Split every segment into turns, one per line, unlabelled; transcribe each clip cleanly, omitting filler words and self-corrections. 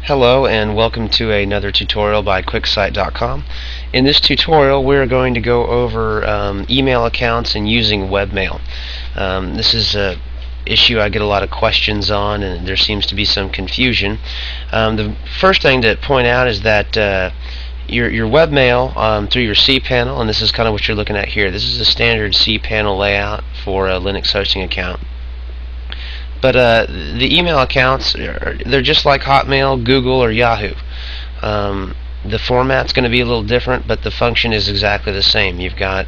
Hello and welcome to another tutorial by QuickSite.com. In this tutorial we're going to go over email accounts and using Webmail. This is an issue I get a lot of questions on, and there seems to be some confusion. The first thing to point out is that your Webmail through your Cpanel, and this is kind of what you're looking at here. This is a standard Cpanel layout for a Linux hosting account. But the email accounts, they're just like Hotmail, Google, or Yahoo. The format's going to be a little different, but the function is exactly the same. You've got,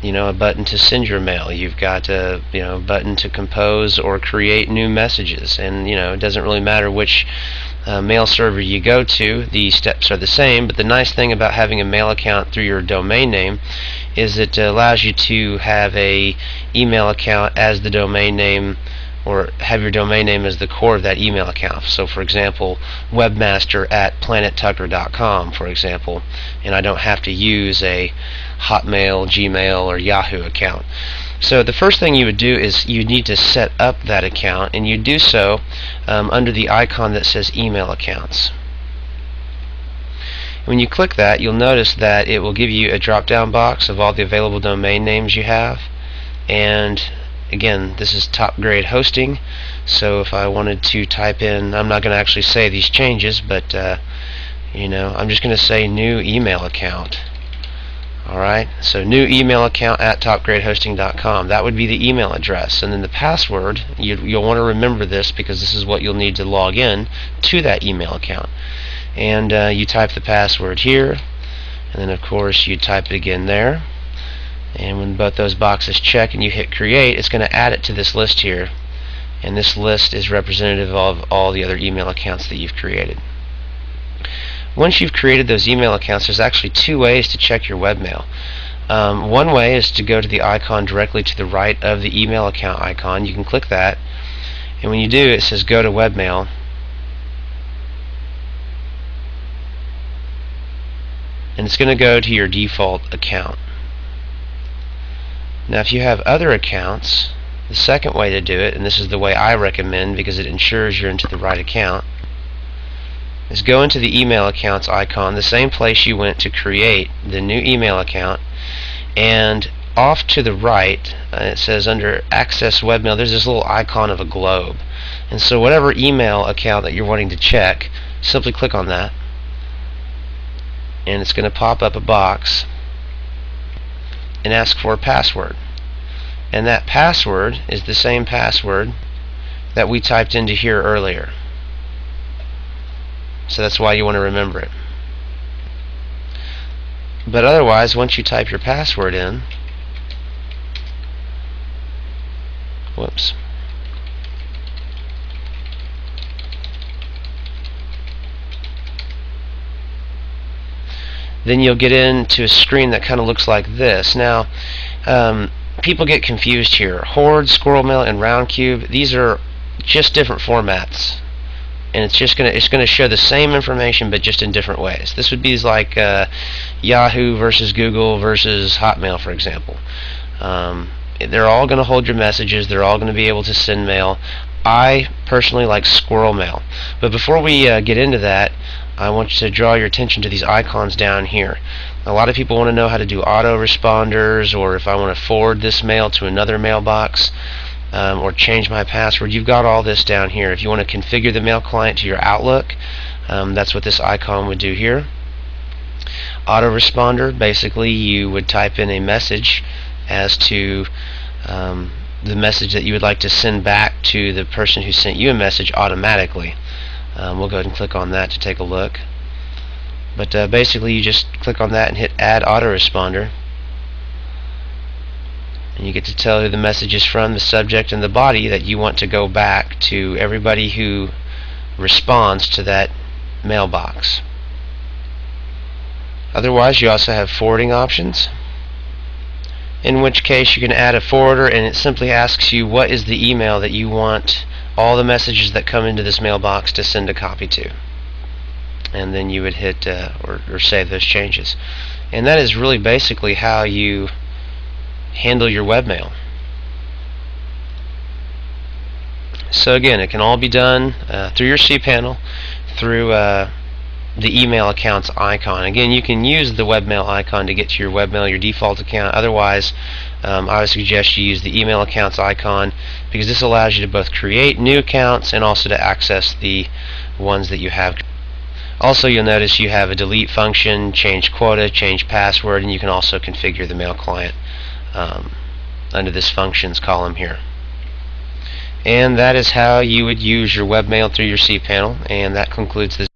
a button to send your mail. You've got a, button to compose or create new messages. And it doesn't really matter which mail server you go to. The steps are the same. But the nice thing about having a mail account through your domain name is it allows you to have a email account as the domain name, or have your domain name as the core of that email account. So for example, webmaster@planettucker.com, for example, and I don't have to use a Hotmail, Gmail, or Yahoo account. So the first thing you would do is you need to set up that account, and you do so under the icon that says email accounts. When you click that, you'll notice that it will give you a drop-down box of all the available domain names you have. And again, this is top grade hosting, so if I wanted to type in, I'm not going to actually say these changes, but I'm just going to say new email account. Alright, so new email account at topgradehosting.com. That would be the email address, and then the password, you'll want to remember this because this is what you'll need to log in to that email account. And you type the password here, and then of course you type it again there. And when both those boxes check and you hit create, it's going to add it to this list here, and this list is representative of all the other email accounts that you've created. Once you've created those email accounts, there's actually two ways to check your webmail. One way is to go to the icon directly to the right of the email account icon. You can click that, and when you do, it says go to webmail, and it's going to go to your default account. Now if you have other accounts, the second way to do it, and this is the way I recommend because it ensures you're into the right account, is go into the email accounts icon, the same place you went to create the new email account, and off to the right it says under access webmail, there's this little icon of a globe, and so whatever email account that you're wanting to check, simply click on that, and it's going to pop up a box and ask for a password, and that password is the same password that we typed into here earlier, so that's why you want to remember it. But otherwise, once you type your password in, then you'll get into a screen that kind of looks like this. Now, people get confused here. Horde, Squirrel Mail, and Roundcube, these are just different formats, and it's going to show the same information but just in different ways. This would be like Yahoo versus Google versus Hotmail, for example. They're all going to hold your messages. They're all going to be able to send mail. I personally like Squirrel Mail. But before we get into that, I want you to draw your attention to these icons down here. A lot of people want to know how to do autoresponders, or if I want to forward this mail to another mailbox, or change my password. You've got all this down here. If you want to configure the mail client to your Outlook, that's what this icon would do here. Autoresponder, basically you would type in a message as to the message that you would like to send back to the person who sent you a message automatically. We'll go ahead and click on that to take a look. But basically you just click on that and hit add autoresponder, and you get to tell who the message is from, the subject, and the body that you want to go back to everybody who responds to that mailbox. Otherwise, you also have forwarding options, in which case you can add a forwarder, and it simply asks you what is the email that you want all the messages that come into this mailbox to send a copy to, and then you would hit or save those changes. And that is really basically how you handle your webmail. So again, it can all be done through your Cpanel, through the email account's icon. Again, you can use the webmail icon to get to your webmail, your default account. Otherwise, I would suggest you use the email account's icon, because this allows you to both create new accounts and also to access the ones that you have. Also, you'll notice you have a delete function, change quota, change password, and you can also configure the mail client under this functions column here. And that is how you would use your webmail through your cPanel, and that concludes this.